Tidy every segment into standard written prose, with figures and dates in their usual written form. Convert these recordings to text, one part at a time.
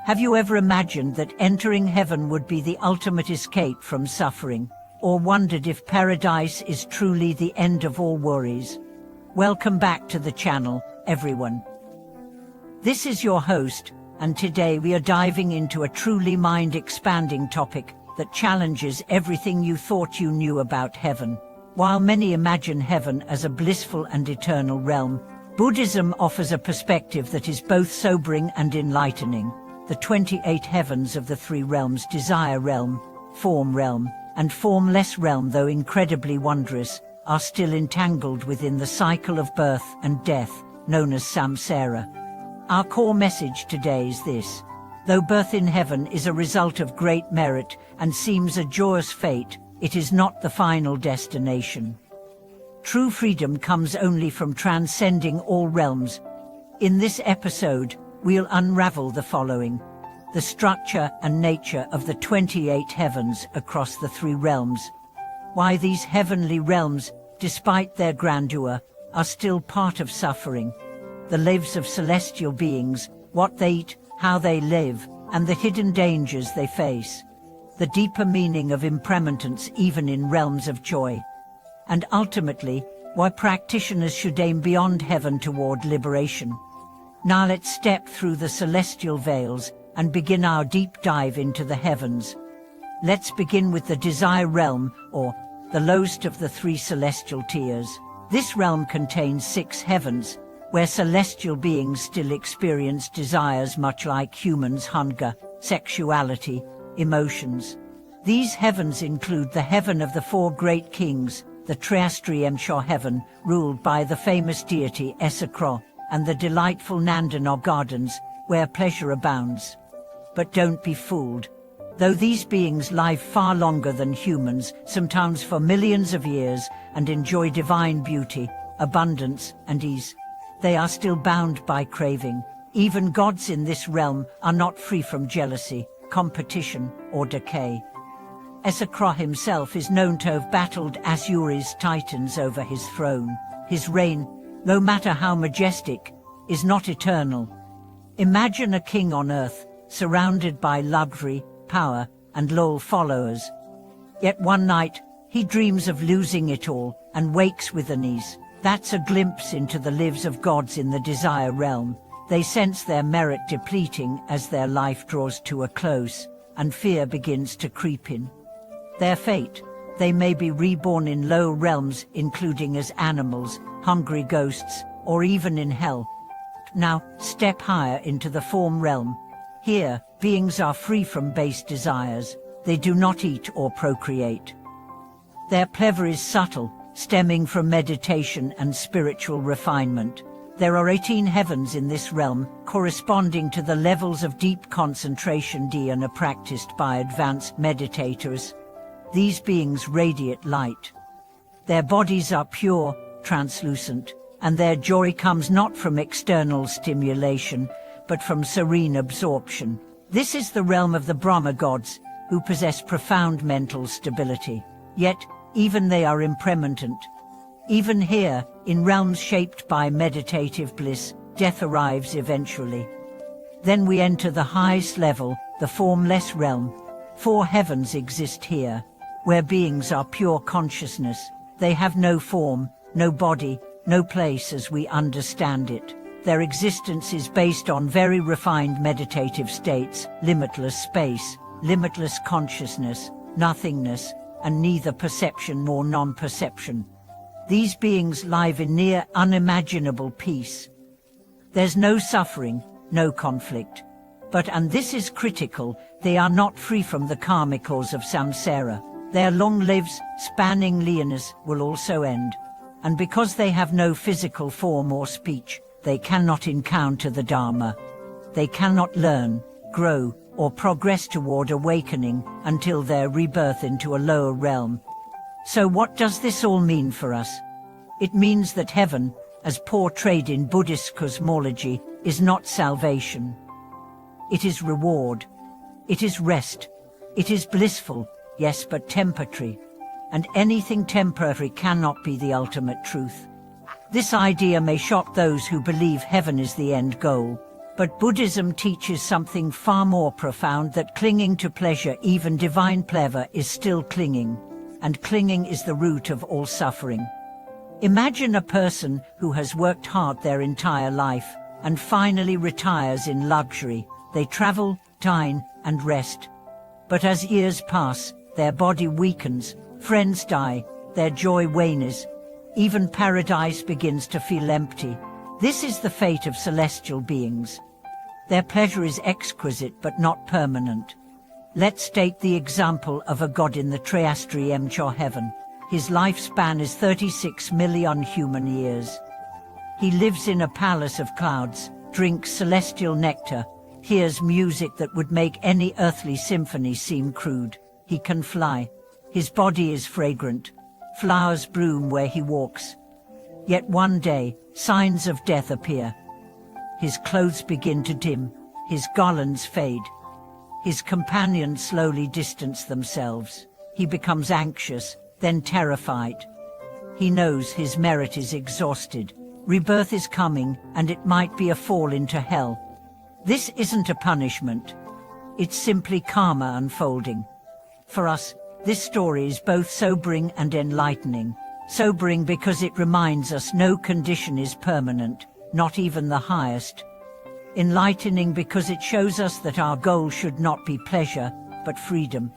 Have you ever imagined that entering heaven would be the ultimate escape from suffering? Or wondered if paradise is truly the end of all worries? Welcome back to the channel, everyone. This is your host, and today we are diving into a truly mind-expanding topic that challenges everything you thought you knew about heaven. While many imagine heaven as a blissful and eternal realm, Buddhism offers a perspective that is both sobering and enlightening. The 28 heavens of the three realms, desire realm, form realm, and formless realm, though incredibly wondrous, are still entangled within the cycle of birth and death, known as samsara. Our core message today is this: though birth in heaven is a result of great merit and seems a joyous fate, it is not the final destination. True freedom comes only from transcending all realms. In this episode, we'll unravel the following: the structure and nature of the 28 heavens across the three realms, why these heavenly realms, despite their grandeur, are still part of suffering, the lives of celestial beings, what they eat, how they live, and the hidden dangers they face, the deeper meaning of impermanence even in realms of joy, and ultimately, why practitioners should aim beyond heaven toward liberation. Now let's step through the celestial veils and begin our deep dive into the heavens. Let's begin with the desire realm, or the lowest of the three celestial tiers. This realm contains 6 heavens, where celestial beings still experience desires much like humans: hunger, sexuality, emotions. These heavens include the heaven of the 4 great kings, the Triastriemshor heaven, ruled by the famous deity Esakro, and the delightful Nandana gardens, where pleasure abounds. But don't be fooled. Though these beings live far longer than humans, sometimes for millions of years, and enjoy divine beauty, abundance, and ease, they are still bound by craving. Even gods in this realm are not free from jealousy, competition, or decay. Esakro himself is known to have battled Asuri's titans over his throne. His reign, no matter how majestic, is not eternal. Imagine a king on earth, surrounded by luxury, power, and loyal followers. Yet one night, he dreams of losing it all, and wakes with unease. That's a glimpse into the lives of gods in the desire realm. They sense their merit depleting as their life draws to a close, and fear begins to creep in. Their fate: they may be reborn in low realms, including as animals, hungry ghosts, or even in hell. Now, step higher into the form realm. Here, beings are free from base desires. They do not eat or procreate. Their pleasure is subtle, stemming from meditation and spiritual refinement. There are 18 heavens in this realm, corresponding to the levels of deep concentration dhyana practiced by advanced meditators. These beings radiate light. Their bodies are pure, translucent, and their joy comes not from external stimulation, but from serene absorption. This is the realm of the Brahma gods, who possess profound mental stability. Yet, even they are impermanent. Even here, in realms shaped by meditative bliss, death arrives eventually. Then we enter the highest level, the formless realm. 4 heavens exist here, where beings are pure consciousness. They have no form, no body, no place as we understand it. Their existence is based on very refined meditative states, limitless space, limitless consciousness, nothingness, and neither perception nor non-perception. These beings live in near unimaginable peace. There's no suffering, no conflict. But, and this is critical, they are not free from the karmic cause of samsara. Their long lives, spanning millennias, will also end. And because they have no physical form or speech, they cannot encounter the Dharma. They cannot learn, grow, or progress toward awakening until their rebirth into a lower realm. So what does this all mean for us? It means that heaven, as portrayed in Buddhist cosmology, is not salvation. It is reward. It is rest. It is blissful, yes, but temporary. And anything temporary cannot be the ultimate truth. This idea may shock those who believe heaven is the end goal. But Buddhism teaches something far more profound, that clinging to pleasure, even divine pleasure, is still clinging, and clinging is the root of all suffering. Imagine a person who has worked hard their entire life and finally retires in luxury. They travel, dine, and rest. But as years pass, their body weakens, friends die, their joy wanes, even paradise begins to feel empty. This is the fate of celestial beings. Their pleasure is exquisite but not permanent. Let's take the example of a god in the Triastriemcha heaven. His lifespan is 36 million human years. He lives in a palace of clouds, drinks celestial nectar, hears music that would make any earthly symphony seem crude. He can fly. His body is fragrant. Flowers bloom where he walks. Yet one day, signs of death appear. His clothes begin to dim. His garlands fade. His companions slowly distance themselves. He becomes anxious, then terrified. He knows his merit is exhausted. Rebirth is coming, and it might be a fall into hell. This isn't a punishment. It's simply karma unfolding. For us, this story is both sobering and enlightening. Sobering because it reminds us no condition is permanent, not even the highest. Enlightening because it shows us that our goal should not be pleasure, but freedom.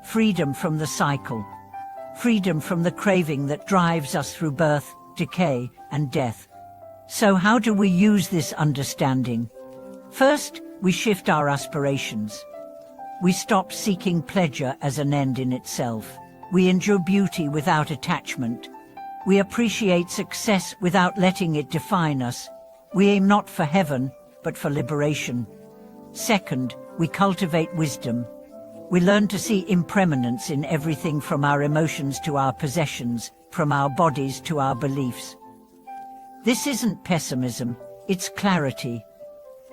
Freedom from the cycle. Freedom from the craving that drives us through birth, decay, and death. So how do we use this understanding? First, we shift our aspirations. We stop seeking pleasure as an end in itself. We enjoy beauty without attachment. We appreciate success without letting it define us. We aim not for heaven, but for liberation. Second, we cultivate wisdom. We learn to see impermanence in everything, from our emotions to our possessions, from our bodies to our beliefs. This isn't pessimism, it's clarity.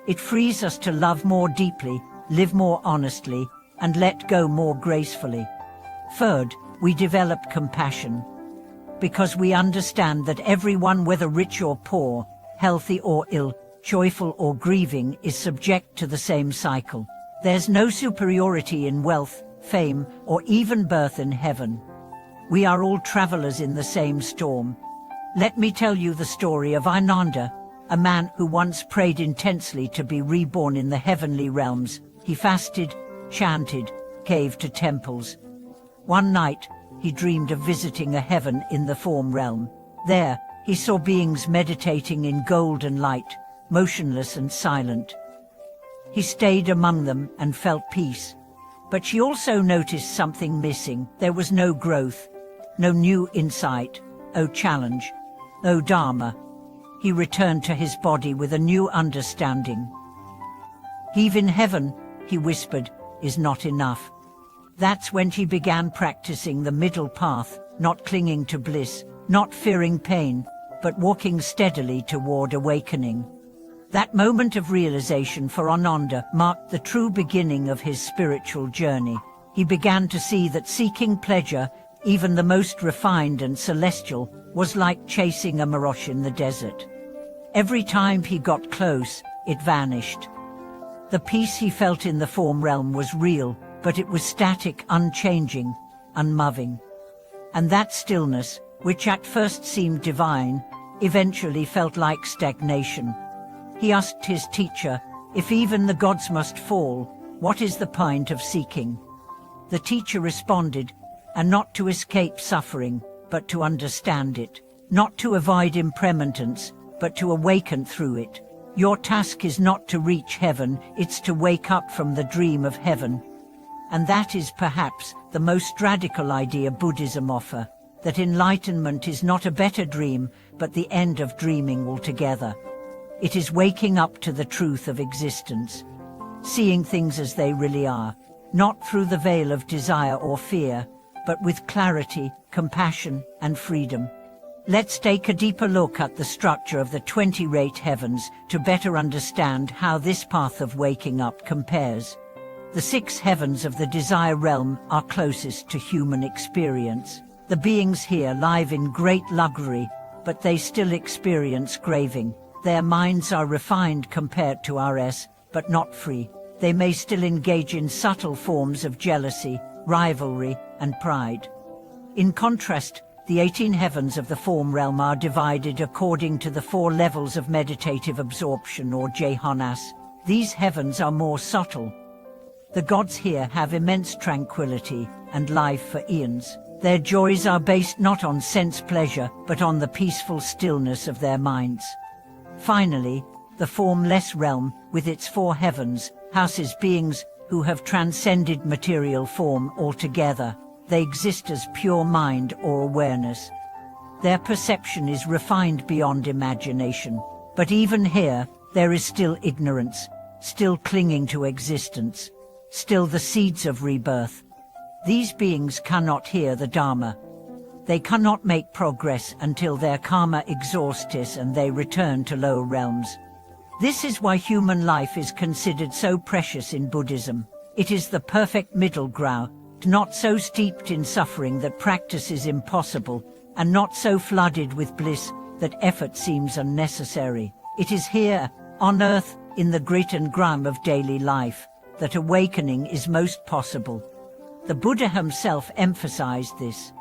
It frees us to love more deeply, live more honestly, and let go more gracefully. Third, we develop compassion. Because we understand that everyone, whether rich or poor, healthy or ill, joyful or grieving, is subject to the same cycle. There's no superiority in wealth, fame, or even birth in heaven. We are all travelers in the same storm. Let me tell you the story of Ananda, a man who once prayed intensely to be reborn in the heavenly realms. He fasted, chanted, gave to temples. One night, he dreamed of visiting a heaven in the form realm. There, he saw beings meditating in golden light, motionless and silent. He stayed among them and felt peace. But she also noticed something missing. There was no growth, no new insight, no challenge, no dharma. He returned to his body with a new understanding. Even heaven, he whispered, is not enough. That's when he began practicing the middle path, not clinging to bliss, not fearing pain, but walking steadily toward awakening. That moment of realization for Ananda marked the true beginning of his spiritual journey. He began to see that seeking pleasure, even the most refined and celestial, was like chasing a mirage in the desert. Every time he got close, it vanished. The peace he felt in the form realm was real, but it was static, unchanging, unmoving. And that stillness, which at first seemed divine, eventually felt like stagnation. He asked his teacher, if even the gods must fall, what is the point of seeking? The teacher responded, and not to escape suffering, but to understand it. Not to avoid impermanence, but to awaken through it. Your task is not to reach heaven, it's to wake up from the dream of heaven. And that is perhaps the most radical idea Buddhism offers, that enlightenment is not a better dream, but the end of dreaming altogether. It is waking up to the truth of existence, seeing things as they really are, not through the veil of desire or fear, but with clarity, compassion, and freedom. Let's take a deeper look at the structure of the 28 heavens to better understand how this path of waking up compares. The 6 heavens of the desire realm are closest to human experience. The beings here live in great luxury, but they still experience craving. Their minds are refined compared to ours, but not free. They may still engage in subtle forms of jealousy, rivalry, and pride. In contrast, the 18 heavens of the form realm are divided according to the 4 levels of meditative absorption or jhanas. These heavens are more subtle. The gods here have immense tranquility and life for eons. Their joys are based not on sense pleasure, but on the peaceful stillness of their minds. Finally, the formless realm, with its 4 heavens, houses beings who have transcended material form altogether. They exist as pure mind or awareness. Their perception is refined beyond imagination. But even here, there is still ignorance, still clinging to existence, still the seeds of rebirth. These beings cannot hear the Dharma. They cannot make progress until their karma exhausts and they return to lower realms. This is why human life is considered so precious in Buddhism. It is the perfect middle ground, not so steeped in suffering that practice is impossible, and not so flooded with bliss that effort seems unnecessary. It is here, on earth, in the grit and grime of daily life, that awakening is most possible. The Buddha himself emphasized this.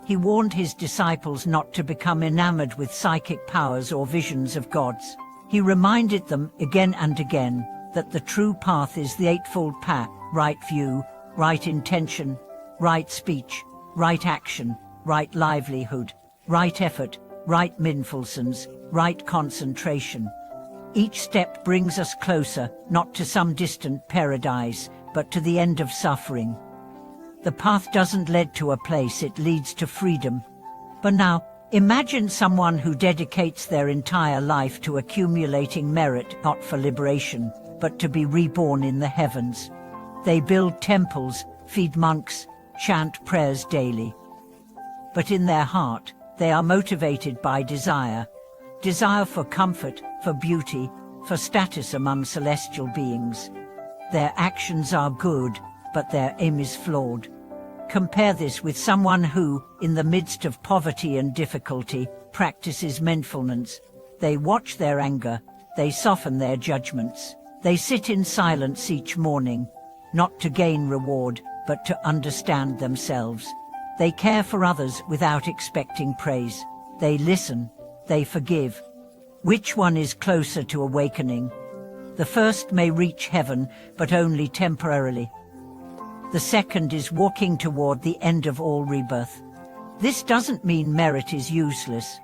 He warned his disciples not to become enamored with psychic powers or visions of gods. He reminded them again and again that the true path is the eightfold path: right view, right intention, right speech, right action, right livelihood, right effort, right mindfulness, right concentration. Each step brings us closer, not to some distant paradise, but to the end of suffering. The path doesn't lead to a place, it leads to freedom. But now, imagine someone who dedicates their entire life to accumulating merit, not for liberation, but to be reborn in the heavens. They build temples, feed monks, chant prayers daily. But in their heart, they are motivated by desire. Desire for comfort, for beauty, for status among celestial beings. Their actions are good, but their aim is flawed. Compare this with someone who, in the midst of poverty and difficulty, practices mindfulness. They watch their anger, they soften their judgments. They sit in silence each morning, not to gain reward, but to understand themselves. They care for others without expecting praise. They listen, they forgive. Which one is closer to awakening? The first may reach heaven, but only temporarily. The second is walking toward the end of all rebirth. This doesn't mean merit is useless.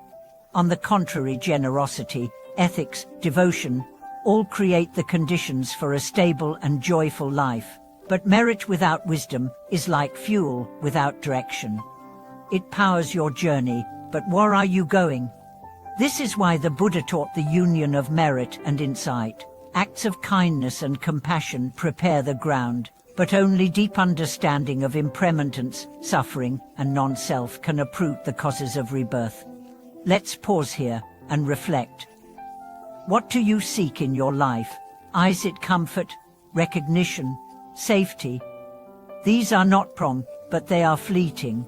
On the contrary, generosity, ethics, devotion, all create the conditions for a stable and joyful life. But merit without wisdom is like fuel without direction. It powers your journey, but where are you going? This is why the Buddha taught the union of merit and insight. Acts of kindness and compassion prepare the ground, but only deep understanding of impermanence, suffering, and non-self can uproot the causes of rebirth. Let's pause here and reflect. What do you seek in your life? Is it comfort, recognition, safety? These are not prompt, but they are fleeting.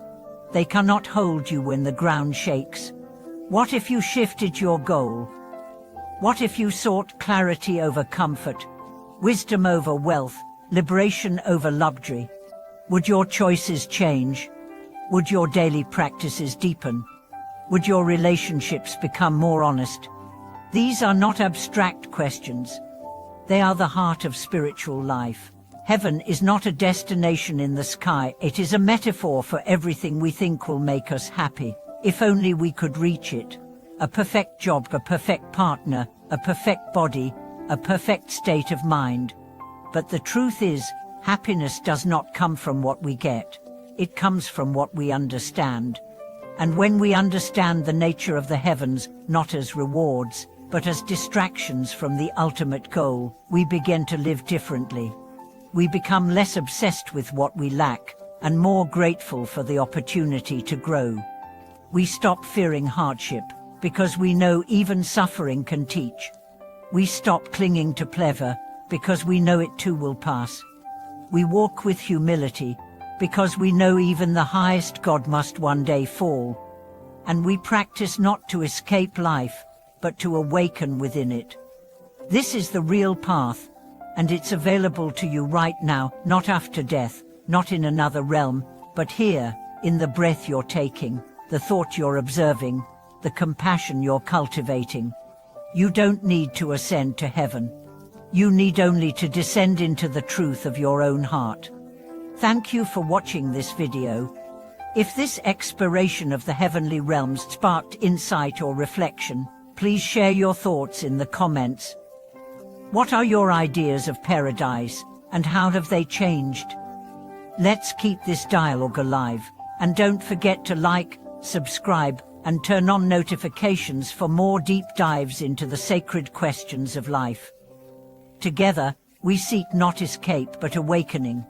They cannot hold you when the ground shakes. What if you shifted your goal? What if you sought clarity over comfort, wisdom over wealth, liberation over luxury? Would your choices change? Would your daily practices deepen? Would your relationships become more honest? These are not abstract questions. They are the heart of spiritual life. Heaven is not a destination in the sky, it is a metaphor for everything we think will make us happy. If only we could reach it. A perfect job, a perfect partner, a perfect body, a perfect state of mind. But the truth is, happiness does not come from what we get. It comes from what we understand. And when we understand the nature of the heavens, not as rewards, but as distractions from the ultimate goal, we begin to live differently. We become less obsessed with what we lack, and more grateful for the opportunity to grow. We stop fearing hardship, because we know even suffering can teach. We stop clinging to pleasure, because we know it too will pass. We walk with humility, because we know even the highest God must one day fall. And we practice not to escape life, but to awaken within it. This is the real path, and it's available to you right now, not after death, not in another realm, but here, in the breath you're taking, the thought you're observing, the compassion you're cultivating. You don't need to ascend to heaven. You need only to descend into the truth of your own heart. Thank you for watching this video. If this exploration of the heavenly realms sparked insight or reflection, please share your thoughts in the comments. What are your ideas of paradise, and how have they changed? Let's keep this dialogue alive, and don't forget to like, subscribe, and turn on notifications for more deep dives into the sacred questions of life. Together, we seek not escape but awakening,